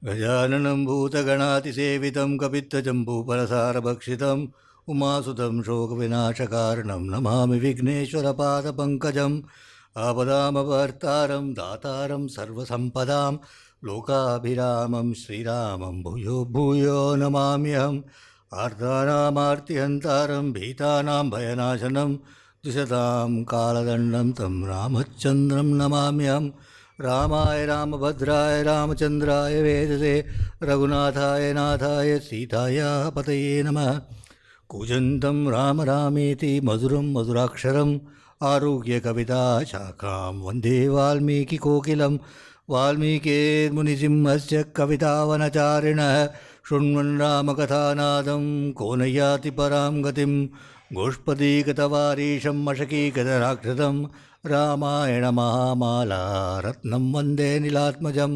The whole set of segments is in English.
गजाननं भूतगणातिसेवितं कपित्थजम्बूफलसारभक्षितम् उमासुतं शोकविनाशकारणं नमामि विघ्नेश्वरपादपङ्कजम् आपदामपर्तारं दातारं सर्वसम्पदां लोकाभिरामं श्रीरामं भूयो भूयो नमाम्यहम् आर्तानामार्तिहन्तारं भीतानां भयनाशनं द्विषतां कालदण्डं तं रामचन्द्रं नमाम्यहम् रामाय रामभद्राय रामचन्द्राय वेदसे रघुनाथाय नाथाय सीताय पतये नमः। कूजन्तं राम रामेति मधुरं मधुराक्षरम् आरुह्य कविताशाखां वन्दे वाल्मीकिकोकिलं वाल्मीकिमुनिसिंहस्य कवितावनचारिणः शृण्वन् रामकथानादं को न याति परां गतिं गोष्पदीगतवारीशं मशकीगतराक्षसं रामायणमहामाला रत्नं वन्दे नीलात्मजम्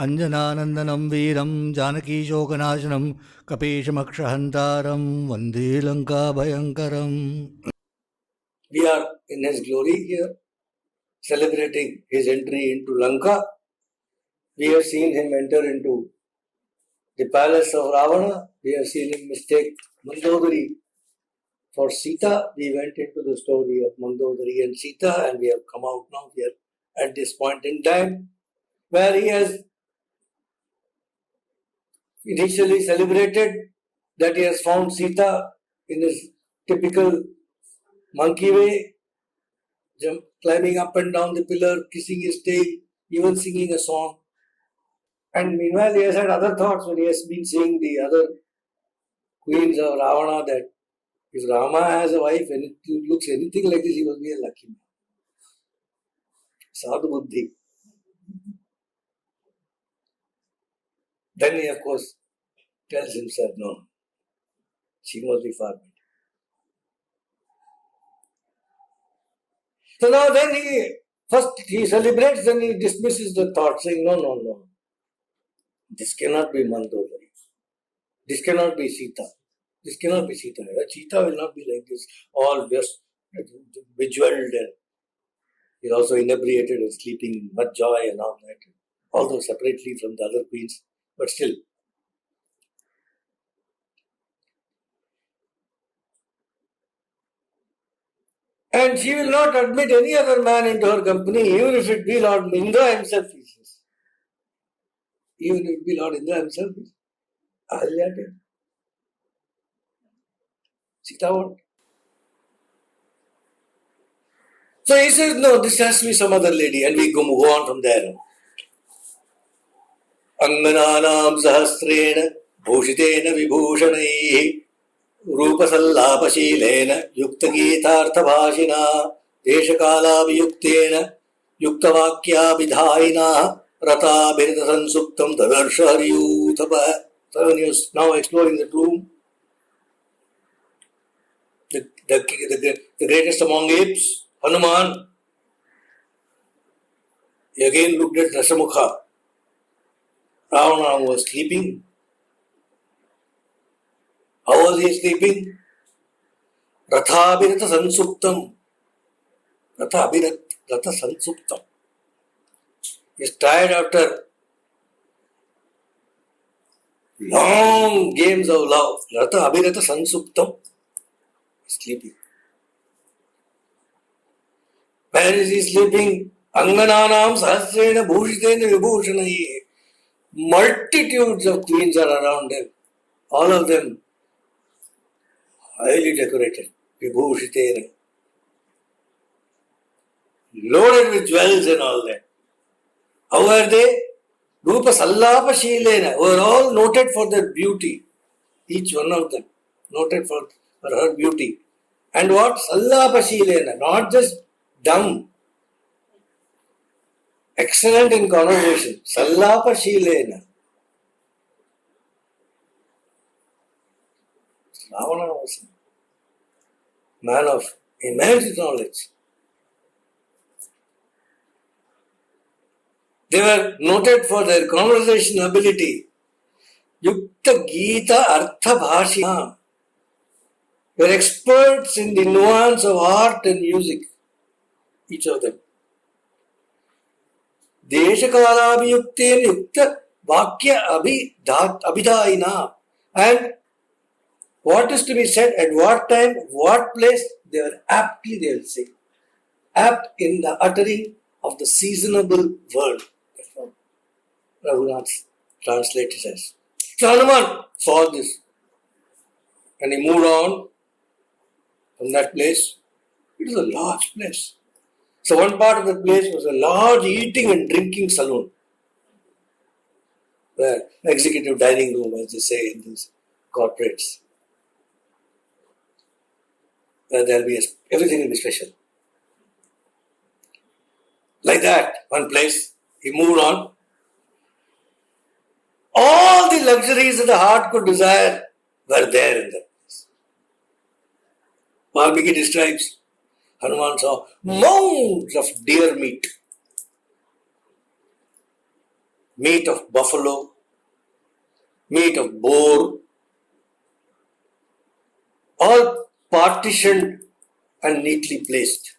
अञ्जनानन्दनं वीरं जानकीशोकनाशनं कपीशमक्षहन्तारं वन्दे लङ्काभयङ्करम्. We are in his glory here, celebrating his entry into Lanka. We have seen him enter into the palace of Ravana. We have seen him mistake Mandodari for Sita. We went into the story of Mandodari and Sita, and we have come out now here at this point in time where he has initially celebrated that he has found Sita in his typical monkey way, climbing up and down the pillar, kissing his tail, even singing a song. And meanwhile, he has had other thoughts when he has been seeing the other queens of Ravana that if Rama has a wife and it looks anything like this, he will be a lucky man. Sadhu Buddhi. Then he, of course, tells himself, no, she must be far better. So now then he celebrates, then he dismisses the thought, saying, no. This cannot be Mandodari. This cannot be Sita. This cannot be Sita. Sita will not be like this, all just bejeweled, and he's also inebriated and sleeping, much joy and all that. Although separately from the other queens, but still. And she will not admit any other man into her company, even if it be Lord Indra himself. Even if it be Lord Indra himself. Ahalya did. Sita won't. So he says, no, this has to be some other lady, and we go on from there. Angananam sahasrena bhushitena vibhushanaihi रूपसल्लापशीलेन युक्तगीतार्थभाषिणा देशकालाभियुक्तेन युक्तवाक्याभिधायिना रताभिरतसंसुप्तं ददर्श हरियूथपः. So when he was now exploring the tomb, the greatest among apes, Hanuman, he again looked at Dasamukha. Ravana was sleeping. How was he sleeping? Rathabhirata sansuktam. Ratha sansuktam. He is tired after long games of love. Rathabhirata sansuktam. Sleeping. Where is he sleeping? Angananam sahasrena bhushitena vibhushanaihi. Multitudes of queens are around him. All of them highly decorated, vibhushitena, loaded with jewels and all that. How are they? Rupa sallapa shilena, were all noted for their beauty. Each one of them noted for her beauty. And what? Sallapa shilena, not just dumb, excellent in conversation. Sallapa shilena. Ravana was a man of immense knowledge. They were noted for their conversation ability. Yukta Gita Artha Bhashina. They were experts in the nuance of art and music, each of them. Deshakalabhyukten Yukta Vakya Abhidayina. And what is to be said at what time, what place, they will say. Apt in the uttering of the seasonable word. That's what Raghunath translated as. So Hanuman saw this and he moved on from that place. It was a large place. So one part of the place was a large eating and drinking saloon, where executive dining room, as they say in these corporates, where everything will be special. Like that, one place, he moved on. All the luxuries that the heart could desire were there in that place. Valmiki describes, Hanuman saw mounds of deer meat, meat of buffalo, meat of boar, all partitioned and neatly placed.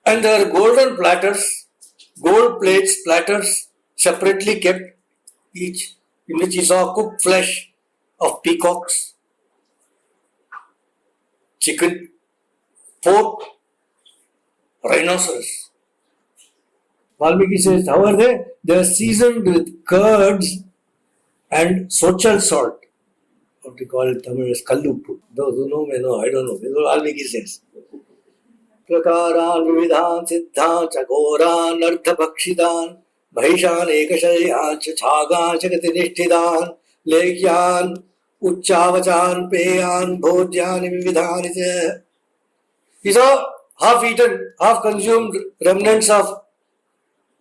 And there are golden platters, gold platters separately kept, each in which he saw cooked flesh of peacocks, chicken, pork, rhinoceros. Valmiki says, how are they? They are seasoned with curds and sochal salt. What we call it Tamil as Kalluppu. Those who know may know, I don't know. This is what Valmiki says. प्रकारान् विविधान् सिद्धान् चकोरान् अर्थभक्षितान् महिषान् एकशल्यान् च छागान् च गतिनिष्ठितान् लेख्यान् उच्चावचान् पेयान् भोज्यानि विविधानि च. He saw half-eaten, half-consumed remnants of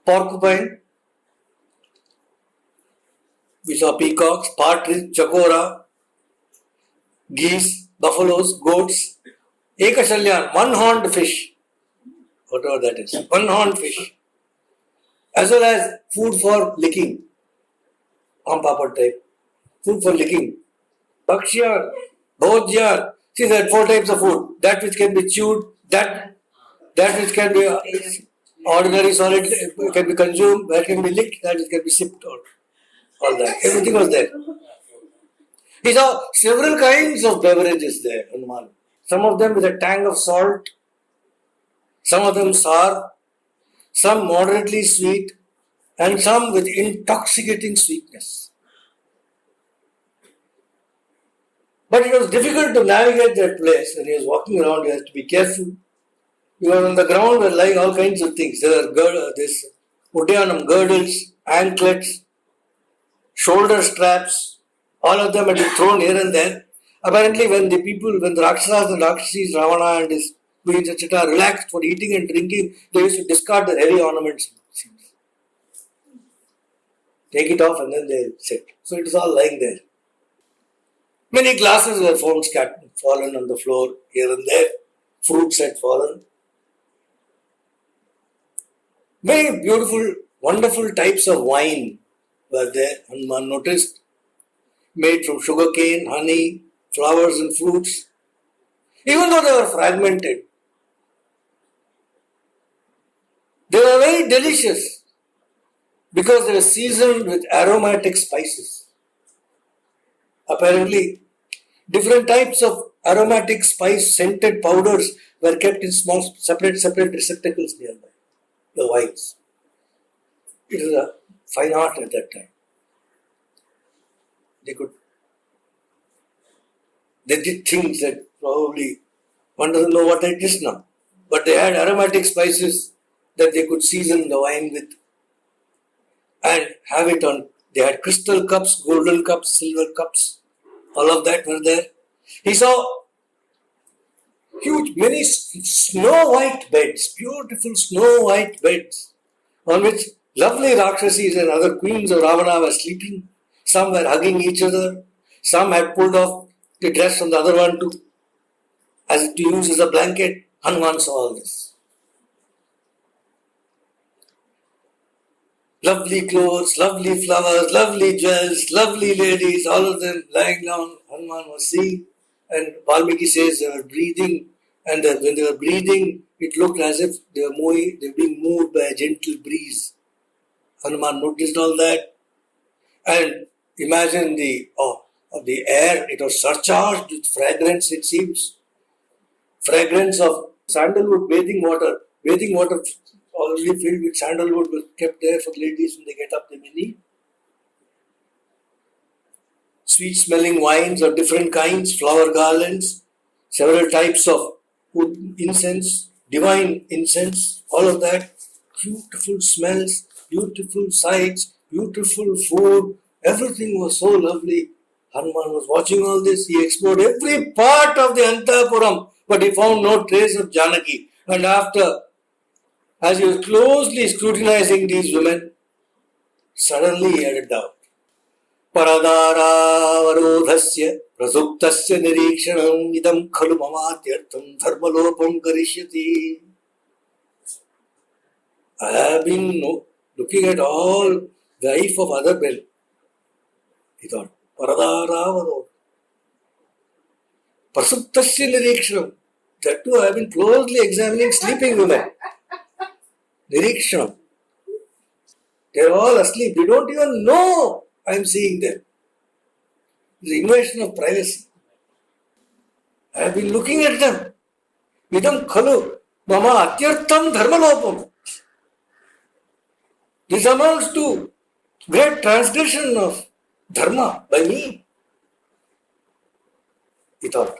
porcupine. We saw peacocks, partridge, chakora, geese, buffaloes, goats. Ekashalyan, one-horned fish, whatever that is, one-horned fish, as well as food for licking, Ampapad type, food for licking, Bhakshyan, Bhojyan. See, there are 4 types of food: that which can be chewed, that which can be ordinary solid, can be consumed, that can be licked, that which can be sipped, all that. Everything was there. He saw several kinds of beverages there, Hanuman. Some of them with a tang of salt, some of them sour, some moderately sweet, and some with intoxicating sweetness. But it was difficult to navigate that place. When he was walking around, he has to be careful. You are on the ground, were lying all kinds of things. There are this Udyanam girdles, anklets, shoulder straps, all of them had been thrown here and there. Apparently, when the Rakshasas and Rakshasis, Ravana and his queens, etc., relaxed for eating and drinking, they used to discard their heavy ornaments. Take it off and then they sit. So it is all lying there. Many glasses were found fallen on the floor here and there. Fruits had fallen. Many beautiful, wonderful types of wine were there, Hanuman noticed, made from sugarcane, honey, flowers and fruits. Even though they were fragmented, they were very delicious because they were seasoned with aromatic spices. Apparently, different types of aromatic spice scented powders were kept in small separate receptacles nearby the wines. It was a fine art at that time. They did things that probably one doesn't know what it is now. But they had aromatic spices that they could season the wine with and have it on. They had crystal cups, golden cups, silver cups. All of that were there. He saw many snow white beds, beautiful snow white beds on which lovely Rakshasis and other queens of Ravana were sleeping. Some were hugging each other. Some had pulled off the dress from the other one to use as a blanket. Hanuman saw all this. Lovely clothes, lovely flowers, lovely jewels, lovely ladies, all of them lying down. Hanuman was seeing, and Valmiki says they were breathing, and when they were breathing, it looked as if they were being moved by a gentle breeze. Hanuman noticed all that, and imagine the air. It was surcharged with fragrance. It seems fragrance of sandalwood bathing water. Bathing water already filled with sandalwood was kept there for ladies when they get up. They may need sweet-smelling wines of different kinds, flower garlands, several types of wood incense, divine incense, all of that, beautiful smells, beautiful sights, beautiful food, everything was so lovely. Hanuman was watching all this. He explored every part of the Antapuram, but he found no trace of Janaki. And as he was closely scrutinizing these women, suddenly he had a doubt. Paradaraavarodhasya prasuptasya nirikshanam idam khalu mamatyartham dharmalopam karishyati. I have been looking at all the life of other men. He thought, Paradaraavarodhasya prasuptasya nirikshanam. That too I have been closely examining sleeping women. Nirikshanam. They are all asleep. They don't even know I am seeing them. The invasion of privacy. I have been looking at them. Idam khalu mama atyartham dharmalopam. This amounts to great transgression of dharma by me. He thought.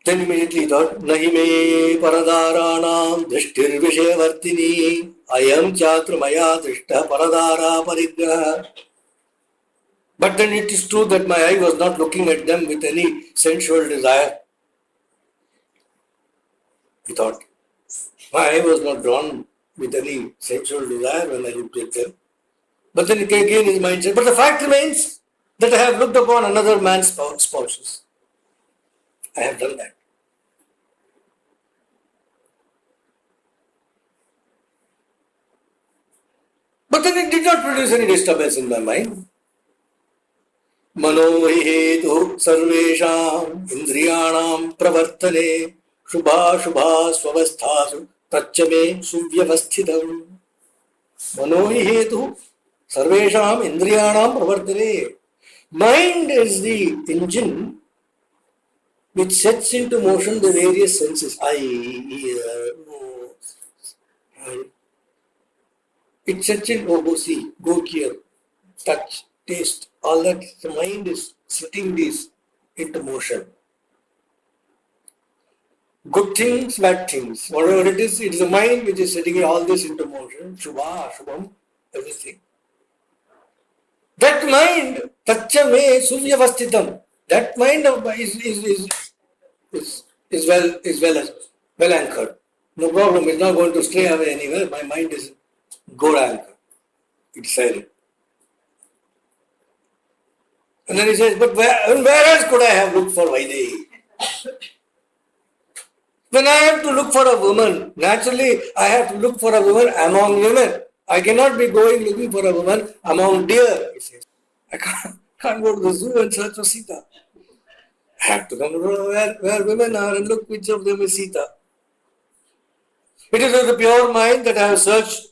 Then immediately he thought, Nahi me paradaranam drishtir vishayavartini ayam chatra maya drishta paradara parigraha. But then it is true that my eye was not looking at them with any sensual desire. He thought, my eye was not drawn with any sensual desire when I looked at them. But then again his mind said, but the fact remains that I have looked upon another man's spouses. I have done that. But then it did not produce any disturbance in my mind. Mano hetu sarvesham indriyanam pravartane shubha shubha swavasthasu tachame suvyavasthitam. Mano hetu sarvesham indriyanam pravartane. Mind is the engine which sets into motion the various senses. Eye, ear, nose, hand. It sets in, go see, go hear, touch, taste, all that. The mind is setting this into motion. Good things, bad things, whatever it is the mind which is setting all this into motion. Shubha, Shubham, everything. That mind, Tachame Suvyavastitam, that mind is well anchored. No problem, it's not going to stray away anywhere. My mind is good anchor. It's silent. And then he says, but where else could I have looked for Vaidehi? When I have to look for a woman, naturally I have to look for a woman among women. I cannot be going looking for a woman among deer, he says. I can't go to the zoo and search for Sita. I have to come to where women are and look which of them is Sita. It is with the pure mind that I have searched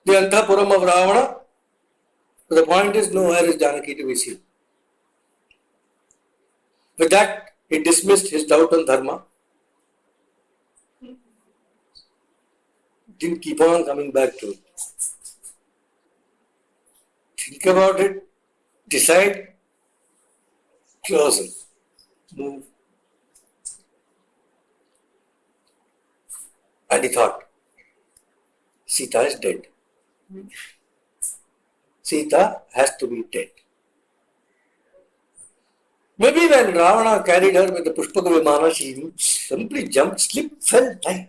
the Antapuram of Ravana. But the point is, nowhere is Janaki to be seen. With that, he dismissed his doubt on dharma. Didn't keep on coming back to it. Think about it, decide, close it, move. And he thought, Sita is dead. Sita has to be dead. Maybe when Ravana carried her with the Pushpaka Vimana, she simply jumped, slipped, fell, died.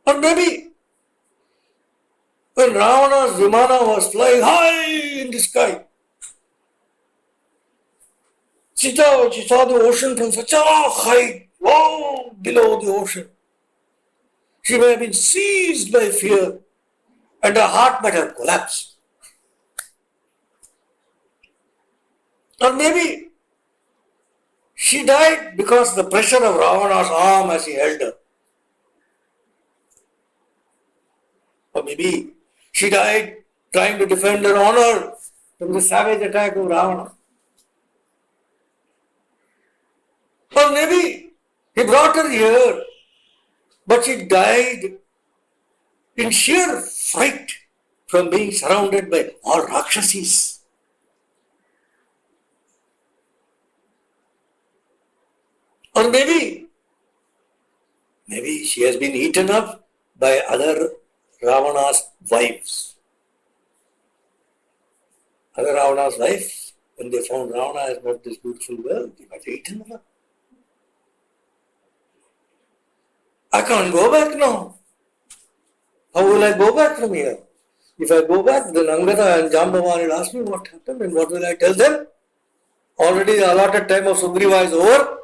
Or maybe when Ravana's Vimana was flying high in the sky, Sita, when she saw the ocean from such a height, wow, below the ocean, she may have been seized by fear and her heart might have collapsed. Or maybe She died because the pressure of Ravana's arm as he held her. Or maybe she died trying to defend her honor from the savage attack of Ravana. Or maybe he brought her here, but she died in sheer fright from being surrounded by all Rakshasis. Or maybe she has been eaten up by other Ravana's wives. Other Ravana's wives, when they found Ravana has got this beautiful girl, they might have eaten her. I can't go back now. How will I go back from here? If I go back, then Angada and Jambavan will ask me what happened and what will I tell them? Already the allotted time of Sugriva is over.